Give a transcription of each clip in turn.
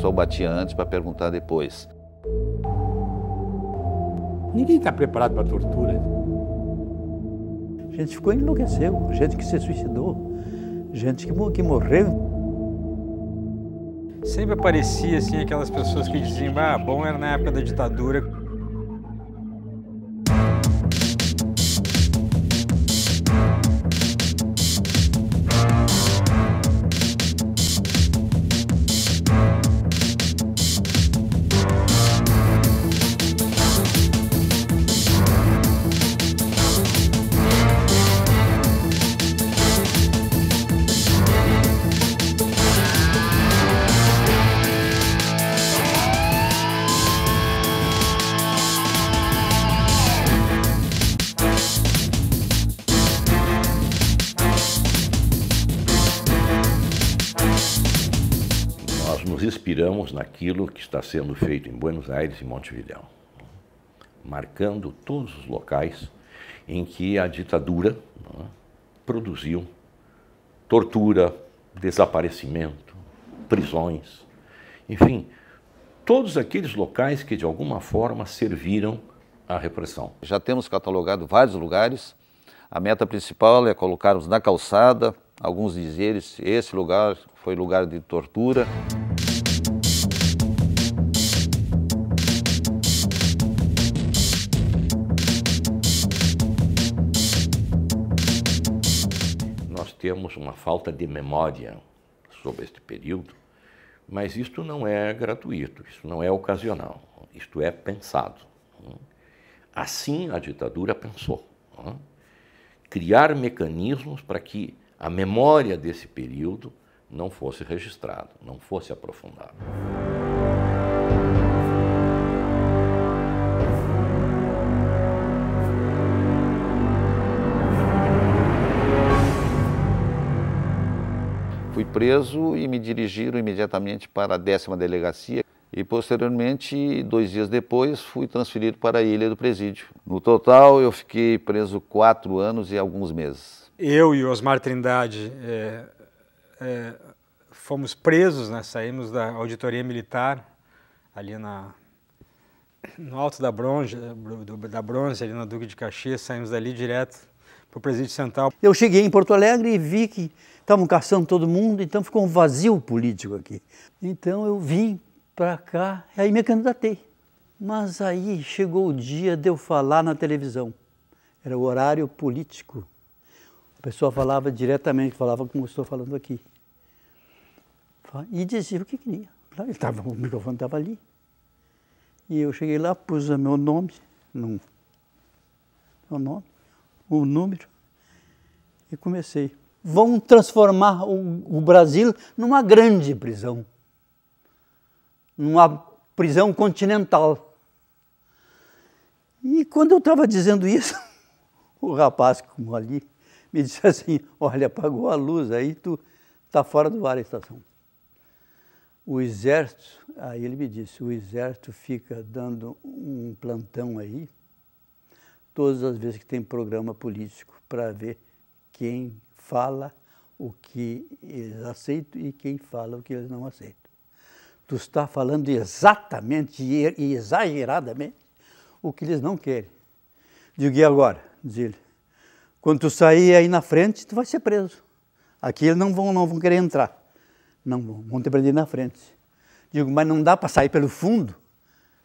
pessoal batia antes para perguntar depois. Ninguém está preparado para a tortura. A gente ficou enlouqueceu, gente que se suicidou, gente que morreu. Sempre aparecia assim aquelas pessoas que diziam, ah, bom era na época da ditadura. Nos inspiramos naquilo que está sendo feito em Buenos Aires e Montevidéu, marcando todos os locais em que a ditadura produziu tortura, desaparecimento, prisões, enfim, todos aqueles locais que de alguma forma serviram à repressão. Já temos catalogado vários lugares. A meta principal é colocarmos na calçada alguns dizeres, esse lugar foi lugar de tortura. Nós temos uma falta de memória sobre este período, mas isto não é gratuito, isto não é ocasional, isto é pensado. Assim a ditadura pensou. Criar mecanismos para que a memória desse período não fosse registrada, não fosse aprofundada. Fui preso e me dirigiram imediatamente para a 10ª Delegacia e, posteriormente, 2 dias depois, fui transferido para a Ilha do Presídio. No total, eu fiquei preso 4 anos e alguns meses. Eu e Osmar Trindade fomos presos, né? Saímos da auditoria militar, ali no Alto da Bronze, ali na Duque de Caxias, saímos dali direto para o Presídio Central. Eu cheguei em Porto Alegre e vi que estavam caçando todo mundo, então ficou um vazio político aqui. Então eu vim para cá, aí me candidatei. Mas aí chegou o dia de eu falar na televisão. Era o horário político. A pessoa falava diretamente, falava como eu estou falando aqui. E dizia o que queria. O microfone estava ali. E eu cheguei lá, pus o meu nome, o número, e comecei. Vão transformar o Brasil numa grande prisão. Numa prisão continental. E quando eu estava dizendo isso, o rapaz como ali me disse assim, olha, apagou a luz, aí tu está fora do ar a estação. O Exército, aí ele me disse, o Exército fica dando um plantão aí, todas as vezes que tem programa político, para ver quem fala o que eles aceitam e quem fala o que eles não aceitam. Tu está falando exatamente e exageradamente o que eles não querem. Digo, e agora? Diz ele, quando tu sair aí na frente, tu vai ser preso. Aqui eles não vão querer entrar. Não vão te prender na frente. Digo, mas não dá para sair pelo fundo?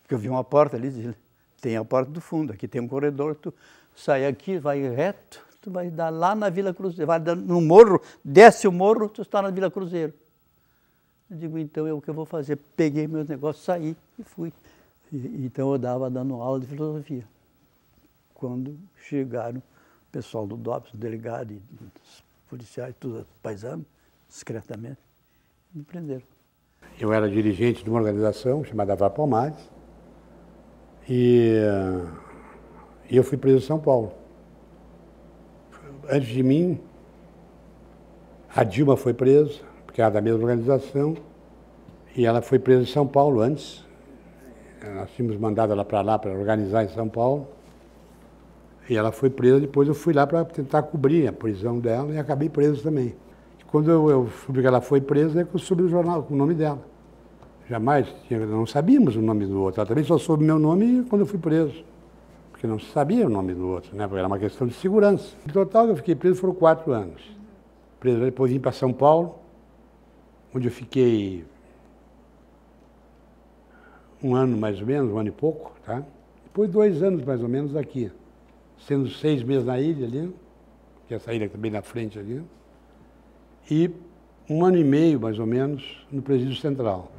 Porque eu vi uma porta ali, diz ele, tem a porta do fundo, aqui tem um corredor, tu sai aqui, vai reto, tu vai dar lá na Vila Cruzeiro, vai no morro, desce o morro, tu está na Vila Cruzeiro. Eu digo, então é o que eu vou fazer. Peguei meus negócios, saí e fui. Então eu dando aula de filosofia. Quando chegaram o pessoal do DOPS, o delegado e os policiais, tudo paisano, discretamente, me prenderam. Eu era dirigente de uma organização chamada Vá Palmares e eu fui preso em São Paulo. Antes de mim, a Dilma foi presa, porque era da mesma organização, e ela foi presa em São Paulo antes. Nós tínhamos mandado ela para lá para organizar em São Paulo. E ela foi presa, depois eu fui lá para tentar cobrir a prisão dela e acabei preso também. E quando eu soube que ela foi presa, é que eu soube o jornal com o nome dela. Jamais, não sabíamos o nome do outro. Ela também só soube meu nome quando eu fui preso. Porque não se sabia o nome do outro, né? Porque era uma questão de segurança. No total, eu fiquei preso foram 4 anos. Preso, depois vim para São Paulo, onde eu fiquei 1 ano mais ou menos, 1 ano e pouco, tá? Depois 2 anos mais ou menos aqui, sendo 6 meses na ilha ali, que é essa ilha também na frente ali, e 1 ano e meio mais ou menos no Presídio Central.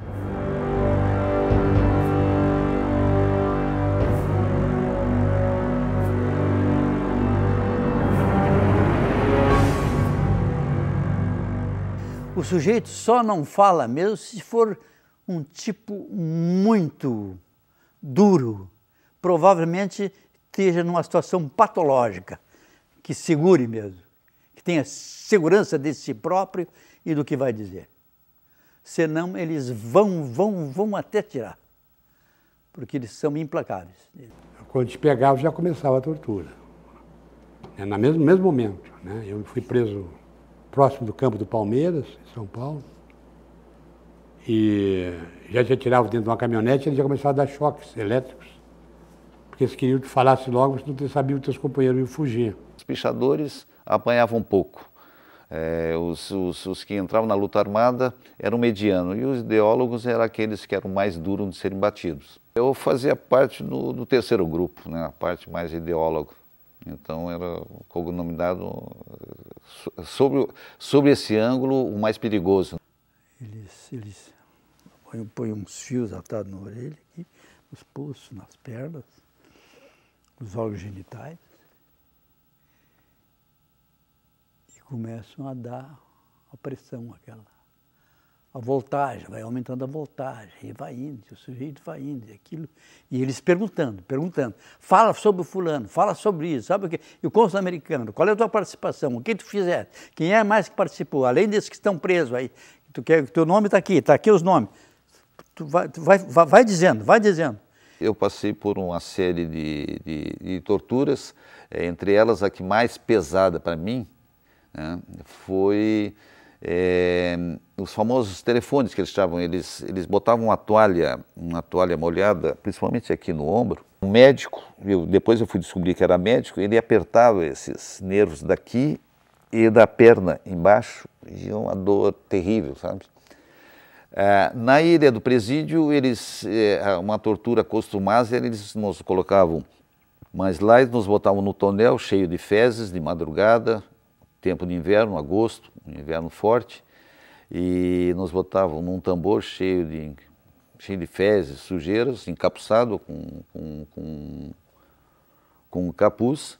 O sujeito só não fala mesmo se for um tipo muito duro, provavelmente esteja numa situação patológica, que segure mesmo, que tenha segurança de si próprio e do que vai dizer. Senão eles vão até tirar, porque eles são implacáveis. Quando te pegava já começava a tortura, no mesmo momento, né? Eu fui preso próximo do campo do Palmeiras, em São Paulo, e já te atiravam dentro de uma caminhonete e eles já começavam a dar choques elétricos, porque eles queriam que tu falasse logo, se não sabiam que teus companheiros iam fugir. Os pichadores apanhavam um pouco. Os que entravam na luta armada eram medianos e os ideólogos eram aqueles que eram mais duros de serem batidos. Eu fazia parte do terceiro grupo, né, a parte mais ideólogo. Então era cognominado sobre esse ângulo o mais perigoso. Eles põem uns fios atados na orelha, aqui, nos pulsos, nas pernas, nos órgãos genitais, e começam a dar a pressão, a voltagem, vai aumentando a voltagem, e vai indo, o sujeito vai indo, e aquilo. E eles perguntando, fala sobre o fulano, fala sobre isso, sabe o quê? E o cônsul americano, qual é a tua participação, o que tu fizeste, quem é mais que participou, além desses que estão presos aí, teu nome está aqui os nomes. Tu vai dizendo, vai dizendo. Eu passei por uma série de torturas, entre elas a que mais pesada para mim, né, foi os famosos telefones que eles estavam, eles botavam uma toalha molhada, principalmente aqui no ombro. Um médico, depois eu fui descobrir que era médico, ele apertava esses nervos daqui e da perna embaixo, e uma dor terrível, sabe? Na ilha do presídio, uma tortura costumada, eles nos colocavam, mas lá eles nos botavam no tonel cheio de fezes, de madrugada, tempo de inverno, agosto, um inverno forte, e nos botavam num tambor cheio de fezes, sujeiras, encapuçado com capuz,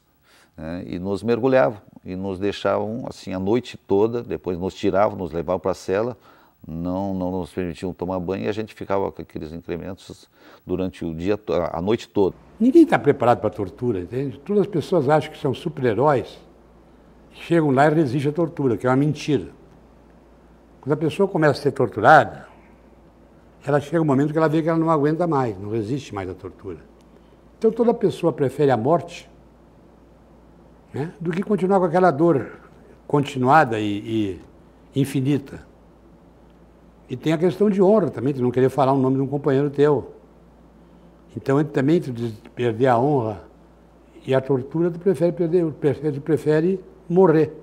né, e nos mergulhavam, e nos deixavam assim a noite toda, depois nos tiravam, nos levavam para a cela, não nos permitiam tomar banho e a gente ficava com aqueles incrementos durante o dia, a noite toda. Ninguém está preparado para a tortura, entende? Todas as pessoas acham que são super-heróis, chegam lá e resistem à tortura, que é uma mentira. Quando a pessoa começa a ser torturada, ela chega um momento que ela vê que ela não aguenta mais, não resiste mais à tortura. Então toda pessoa prefere a morte, né, do que continuar com aquela dor continuada e infinita. E tem a questão de honra também, de não querer falar o nome de um companheiro teu. Então, também, de perder a honra e a tortura, tu prefere morrer.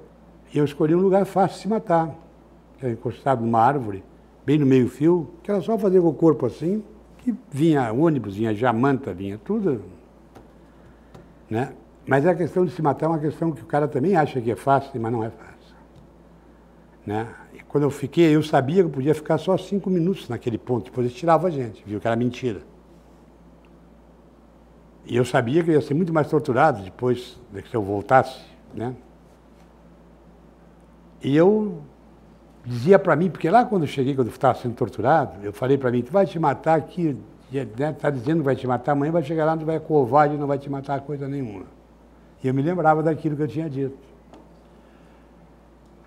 E eu escolhi um lugar fácil de se matar, que era encostado numa árvore, bem no meio-fio, que era só fazer com o corpo assim, que vinha ônibus, vinha jamanta, vinha tudo, né? Mas a questão de se matar é uma questão que o cara também acha que é fácil, mas não é fácil, né? E quando eu fiquei, eu sabia que eu podia ficar só 5 minutos naquele ponto, depois eles tiravam a gente, viu que era mentira. E eu sabia que eu ia ser muito mais torturado depois, se eu voltasse, né? E eu dizia para mim, porque lá quando eu cheguei, quando eu estava sendo torturado, eu falei para mim, tu vai te matar aqui, né, tá dizendo que vai te matar, amanhã vai chegar lá, tu vai covarde, não vai te matar coisa nenhuma. E eu me lembrava daquilo que eu tinha dito.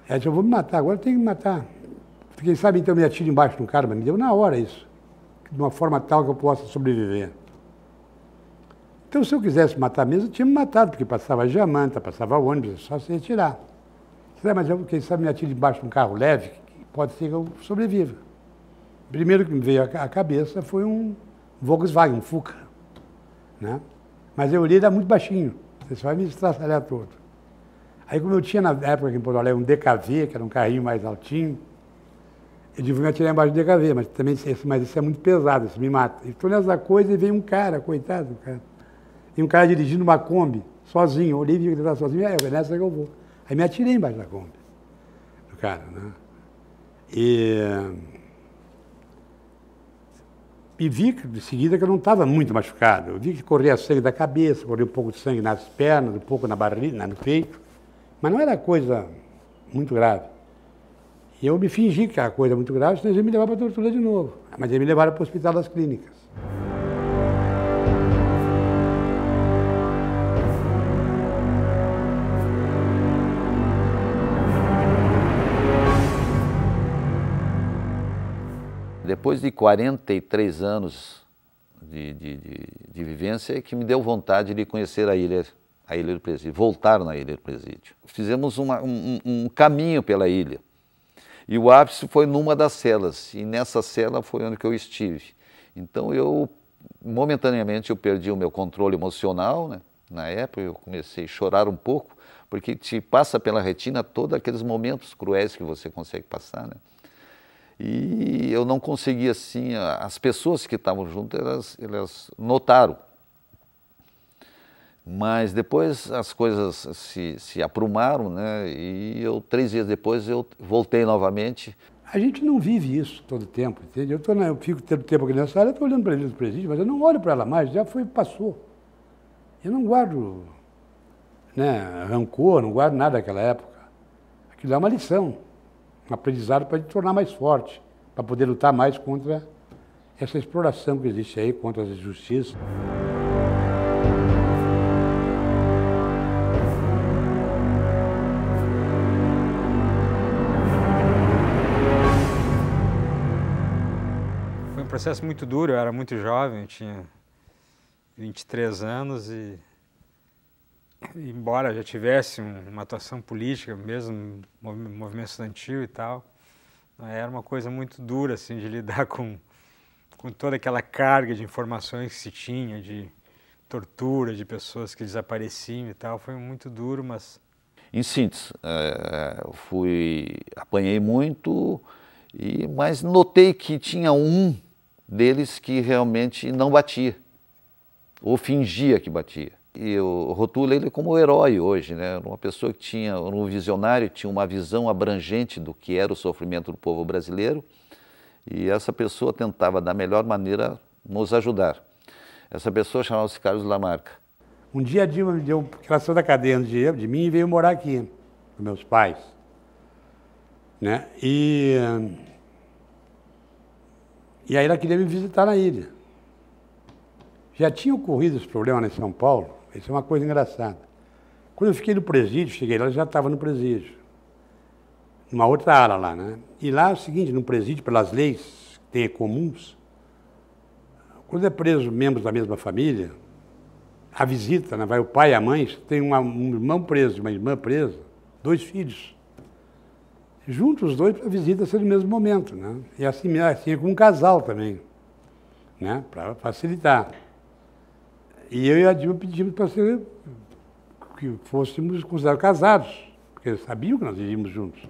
Ela disse, eu vou me matar, agora eu tenho que me matar. Quem sabe então me atiro embaixo de um cara, mas me deu na hora isso, de uma forma tal que eu possa sobreviver. Então se eu quisesse matar mesmo, eu tinha me matado, porque passava jamanta, passava ônibus, só se retirar. Mas eu, quem sabe me atiro embaixo de um carro leve, pode ser que eu sobreviva. primeiro que me veio à cabeça foi um Volkswagen, um Fuca, né? Mas eu olhei, era muito baixinho, você só vai me estraçalhar todo. Aí como eu tinha na época aqui em Porto Alegre um DKV, que era um carrinho mais altinho, eu devia me atirar embaixo do DKV, mas também isso é muito pesado, isso me mata. E estou nessa coisa e veio um cara, coitado do cara. E um cara dirigindo uma Kombi, sozinho, eu olhei e vi que ele estava sozinho, é nessa que eu vou. Aí me atirei embaixo da Kombi, do cara, né? E vi de seguida que eu não estava muito machucado. Eu vi que corria sangue da cabeça, corria um pouco de sangue nas pernas, um pouco na barriga, no peito, mas não era coisa muito grave. E eu me fingi que era coisa muito grave, senão eles iam me levar para a tortura de novo. Mas eles me levaram para o Hospital das Clínicas. Depois de 43 anos de vivência, é que me deu vontade de conhecer a ilha do Presídio, voltar na Ilha do Presídio. Fizemos um caminho pela ilha. E o ápice foi numa das celas, e nessa cela foi onde que eu estive. Então momentaneamente, eu perdi o meu controle emocional, né? Na época eu comecei a chorar um pouco, porque te passa pela retina todos aqueles momentos cruéis que você consegue passar, né? E eu não conseguia assim, as pessoas que estavam juntas, elas notaram. Mas depois as coisas se aprumaram, né? E 3 dias depois eu voltei novamente. A gente não vive isso todo o tempo, entende? Eu fico todo tempo aqui nessa área, estou olhando para a Ilha do Presídio, mas eu não olho para ela mais, já foi, passou. Eu não guardo, né, rancor, não guardo nada daquela época. Aquilo é uma lição, um aprendizado para te tornar mais forte, para poder lutar mais contra essa exploração que existe aí, contra as injustiças. Foi um processo muito duro, eu era muito jovem, eu tinha 23 anos e embora já tivesse uma atuação política, mesmo movimento estudantil e tal, era uma coisa muito dura assim, de lidar com toda aquela carga de informações que se tinha, de tortura, de pessoas que desapareciam e tal. Foi muito duro, mas... Em síntese, apanhei muito, mas notei que tinha um deles que realmente não batia, ou fingia que batia. E eu rotulo ele como herói hoje, né? Uma pessoa que tinha, um visionário, tinha uma visão abrangente do que era o sofrimento do povo brasileiro, e essa pessoa tentava, da melhor maneira, nos ajudar. Essa pessoa chamava-se Carlos Lamarca. Um dia a Dilma me deu, porque ela saiu da cadeia de mim e veio morar aqui, com meus pais, né? E aí ela queria me visitar na ilha. Já tinha ocorrido esse problema em São Paulo, isso é uma coisa engraçada. Quando eu fiquei no presídio, cheguei lá, ela já estava no presídio, numa outra ala lá, né? E lá é o seguinte, no presídio, pelas leis que tem comuns, quando é preso membros da mesma família, a visita, né, vai o pai e a mãe, tem um irmão preso e uma irmã presa, 2 filhos. Juntos os dois para a visita ser no mesmo momento, né? E assim é com um casal também, né? Para facilitar. E eu e a Dilma pedimos para que fôssemos considerados casados, porque eles sabiam que nós vivíamos juntos.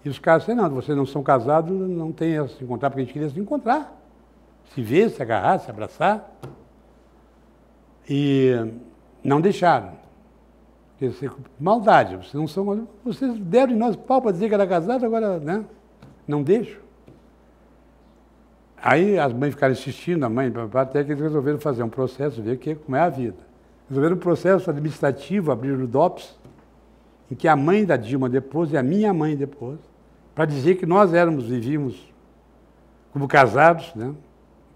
E os caras disseram, não, vocês não são casados, não tem a se encontrar, porque a gente queria se encontrar. Se ver, se agarrar, se abraçar. E não deixaram. Maldade, vocês não são. Vocês deram em nós pau para dizer que era casado, agora, né? Não deixam. Aí as mães ficaram insistindo, a mãe, até que eles resolveram fazer um processo, ver como é a vida. Resolveram um processo administrativo, abriram o DOPS, em que a mãe da Dilma depôs e a minha mãe depôs, para dizer que nós vivíamos como casados, né?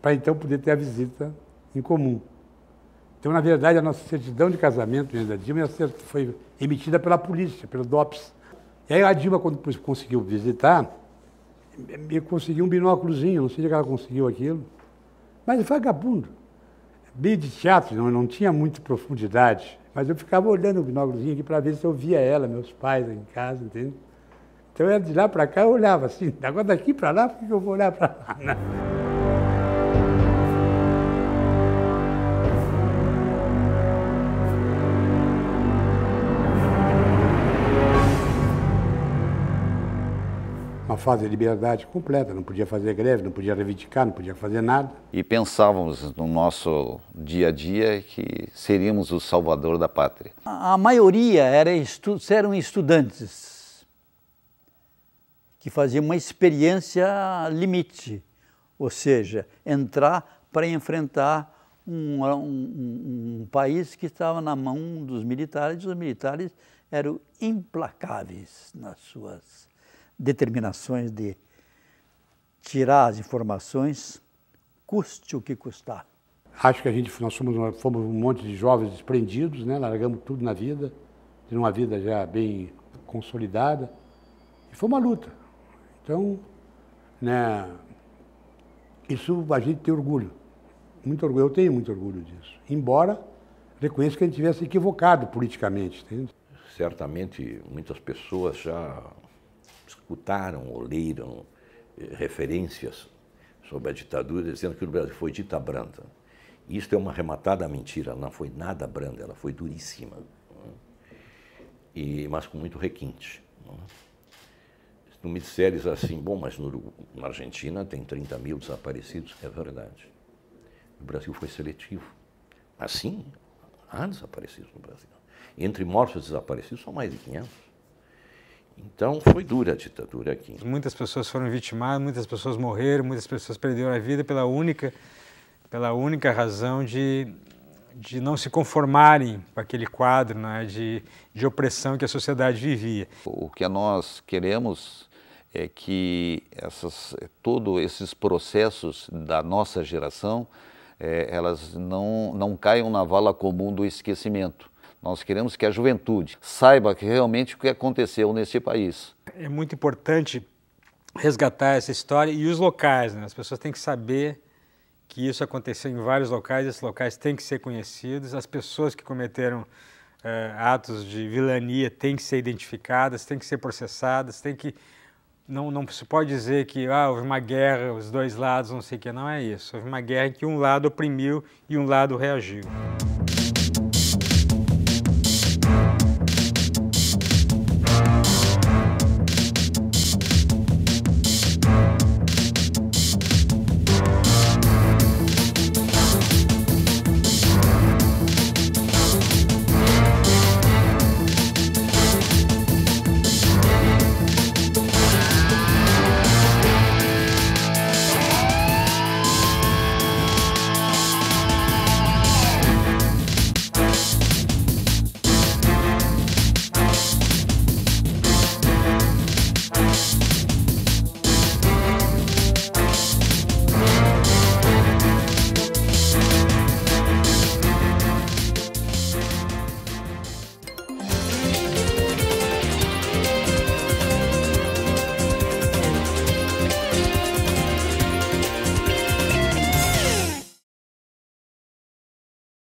Para então poder ter a visita em comum. Então, na verdade, a nossa certidão de casamento da Dilma foi emitida pela polícia, pelo DOPS. E aí a Dilma, quando conseguiu visitar, me conseguiu um binóculozinho, não sei se ela conseguiu aquilo, mas vagabundo, meio de teatro, não tinha muita profundidade, mas eu ficava olhando o binóculozinho aqui para ver se eu via ela, meus pais em casa, entende? Então eu ia de lá para cá, eu olhava assim, agora daqui para lá, por que eu vou olhar para lá? Uma fase de liberdade completa, não podia fazer greve, não podia reivindicar, não podia fazer nada. E pensávamos no nosso dia a dia que seríamos o salvador da pátria. A maioria eram estudantes que faziam uma experiência limite, ou seja, entrar para enfrentar um país que estava na mão dos militares, e os militares eram implacáveis nas suas determinações de tirar as informações, custe o que custar. Acho que nós fomos um monte de jovens desprendidos, né? Largamos tudo na vida, de uma vida já bem consolidada, e foi uma luta. Então, né, isso a gente tem orgulho, muito orgulho, eu tenho muito orgulho disso, embora reconheça que a gente tivesse equivocado politicamente. Entende? Certamente muitas pessoas já escutaram ou leram referências sobre a ditadura, dizendo que o Brasil foi dita branda. Isto é uma rematada mentira, ela não foi nada branda, ela foi duríssima, mas com muito requinte. Se tu me disseres assim, bom, mas na Argentina tem 30 mil desaparecidos, é verdade. O Brasil foi seletivo. Mas sim, há desaparecidos no Brasil. Entre mortos e desaparecidos são mais de 500. Então, foi dura a ditadura aqui. Muitas pessoas foram vitimadas, muitas pessoas morreram, muitas pessoas perderam a vida pela única razão de não se conformarem com aquele quadro, né, de opressão que a sociedade vivia. O que nós queremos é que todos esses processos da nossa geração, elas não caiam na vala comum do esquecimento. Nós queremos que a juventude saiba que realmente o que aconteceu nesse país. É muito importante resgatar essa história e os locais, né? As pessoas têm que saber que isso aconteceu em vários locais, esses locais têm que ser conhecidos, as pessoas que cometeram atos de vilania têm que ser identificadas, têm que ser processadas, não se pode dizer que houve uma guerra, os dois lados, não sei o que, não é isso. Houve uma guerra em que um lado oprimiu e um lado reagiu.